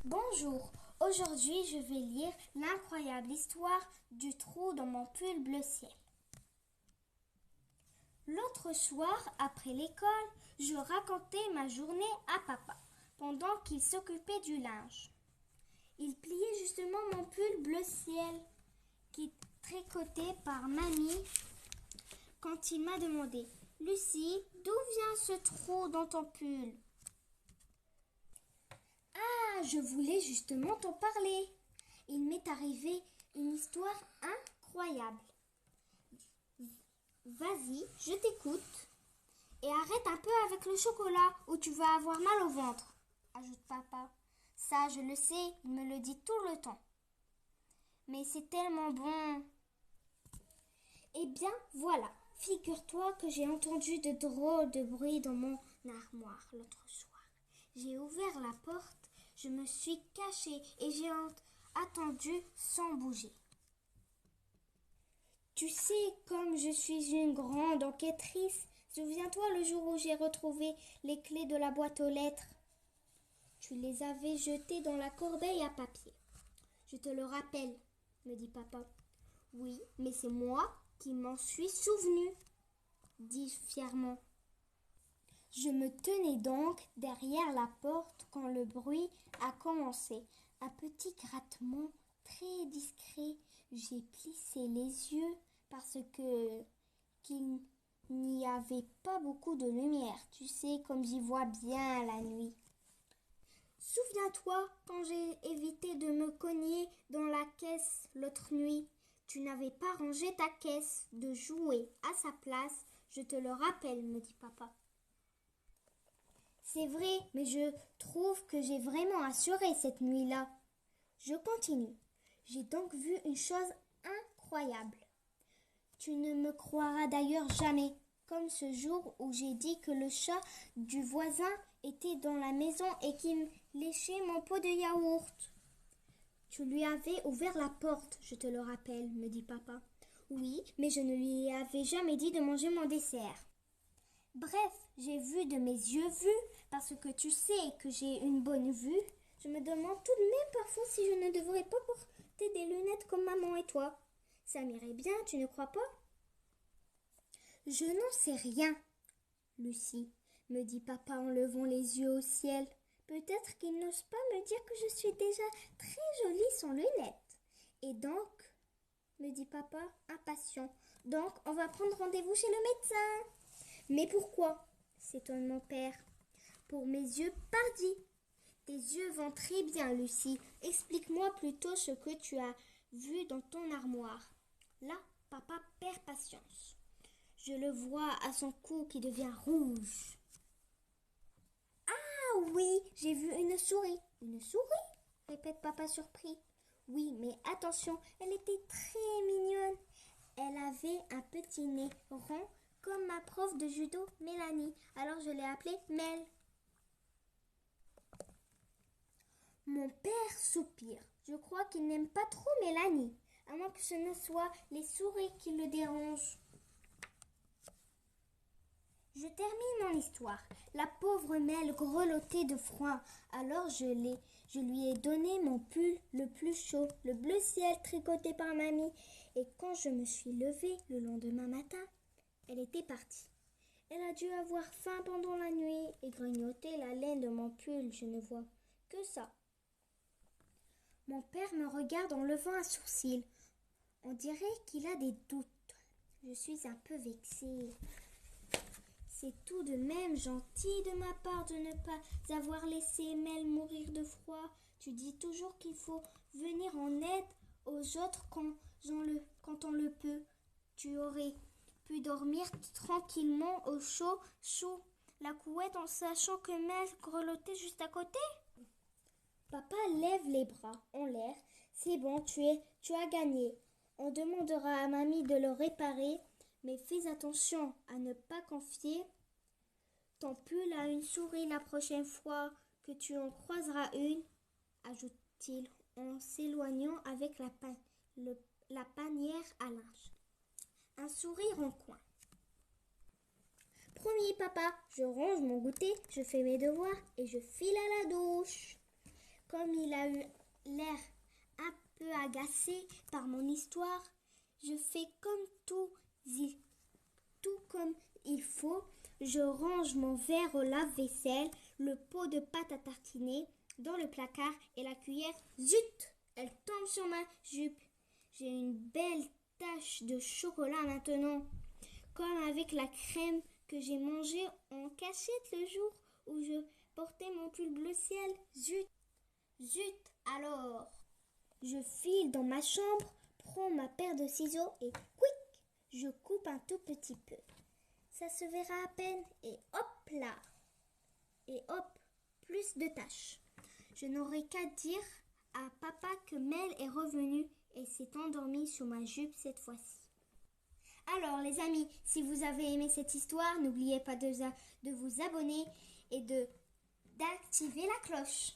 Bonjour, aujourd'hui je vais lire l'incroyable histoire du trou dans mon pull bleu ciel. L'autre soir, après l'école, je racontais ma journée à papa pendant qu'il s'occupait du linge. Il pliait justement mon pull bleu ciel qui tricoté par mamie quand il m'a demandé « Lucie, d'où vient ce trou dans ton pull ?» Ah, je voulais justement t'en parler. Il m'est arrivé une histoire incroyable. Vas-y, je t'écoute. Et arrête un peu avec le chocolat ou tu vas avoir mal au ventre, ajoute papa. Ça, je le sais, il me le dit tout le temps. Mais c'est tellement bon. Eh bien, voilà. Figure-toi que j'ai entendu de drôles de bruits dans mon armoire l'autre soir. J'ai ouvert la porte, je me suis cachée et j'ai attendu sans bouger. Tu sais, comme je suis une grande enquêtrice, souviens-toi le jour où j'ai retrouvé les clés de la boîte aux lettres. Tu les avais jetées dans la corbeille à papier. Je te le rappelle, me dit papa. Oui, mais c'est moi qui m'en suis souvenu, dis-je fièrement. Je me tenais donc derrière la porte quand le bruit a commencé. Un petit grattement très discret. J'ai plissé les yeux parce qu'il n'y avait pas beaucoup de lumière. Tu sais, comme j'y vois bien la nuit. Souviens-toi quand j'ai évité de me cogner dans la caisse l'autre nuit. Tu n'avais pas rangé ta caisse de jouets à sa place. Je te le rappelle, me dit papa. C'est vrai, mais je trouve que j'ai vraiment assuré cette nuit-là. Je continue. J'ai donc vu une chose incroyable. Tu ne me croiras d'ailleurs jamais, comme ce jour où j'ai dit que le chat du voisin était dans la maison et qu'il léchait mon pot de yaourt. Tu lui avais ouvert la porte, je te le rappelle, me dit papa. Oui, mais je ne lui avais jamais dit de manger mon dessert. Bref, j'ai vu de mes yeux vus, parce que tu sais que j'ai une bonne vue. Je me demande tout de même parfois si je ne devrais pas porter des lunettes comme maman et toi. Ça m'irait bien, tu ne crois pas? Je n'en sais rien, Lucie, me dit papa en levant les yeux au ciel. Peut-être qu'il n'ose pas me dire que je suis déjà très jolie sans lunettes. Et donc, me dit papa, impatient, donc on va prendre rendez-vous chez le médecin. Mais pourquoi? S'étonne mon père. Pour mes yeux, pardi. Tes yeux vont très bien, Lucie. Explique-moi plutôt ce que tu as vu dans ton armoire. Là, papa perd patience. Je le vois à son cou qui devient rouge. Ah oui, j'ai vu une souris. Une souris? Répète papa surpris. Oui, mais attention, elle était très mignonne. Elle avait un petit nez rond comme ma prof de judo, Mélanie. Alors je l'ai appelée Mel. Mon père soupire. Je crois qu'il n'aime pas trop Mélanie, à moins que ce ne soit les souris qui le dérangent. Je termine mon histoire. La pauvre Mel grelottait de froid. Alors je lui ai donné mon pull le plus chaud, le bleu ciel tricoté par mamie. Et quand je me suis levée le lendemain matin, elle était partie. Elle a dû avoir faim pendant la nuit et grignoter la laine de mon pull. Je ne vois que ça. Mon père me regarde en levant un sourcil. On dirait qu'il a des doutes. Je suis un peu vexée. C'est tout de même gentil de ma part de ne pas avoir laissé Mel mourir de froid. Tu dis toujours qu'il faut venir en aide aux autres quand on le peut. Tu aurais pu dormir tranquillement au chaud sous la couette en sachant que Mel grelottait juste à côté. Papa lève les bras en l'air. C'est bon, tu as gagné. On demandera à mamie de le réparer, mais fais attention à ne pas confier ton pull à une souris la prochaine fois que tu en croiseras une, ajoute-t-il en s'éloignant avec la panière à linge. Un sourire en coin. Promis, papa, je range mon goûter, je fais mes devoirs et je file à la douche. Comme il a eu l'air un peu agacé par mon histoire, je fais tout comme il faut. Je range mon verre au lave-vaisselle, le pot de pâte à tartiner dans le placard et la cuillère. Zut! Elle tombe sur ma jupe. J'ai une belle tache de chocolat maintenant, comme avec la crème que j'ai mangée en cachette le jour où je portais mon pull bleu ciel. Zut! Zut! Alors, je file dans ma chambre, prends ma paire de ciseaux et quick, je coupe un tout petit peu. Ça se verra à peine et hop là! Et hop, plus de taches. Je n'aurai qu'à dire à papa que Mel est revenue et s'est endormie sur ma jupe cette fois-ci. Alors les amis, si vous avez aimé cette histoire, n'oubliez pas de vous abonner et d'activer la cloche.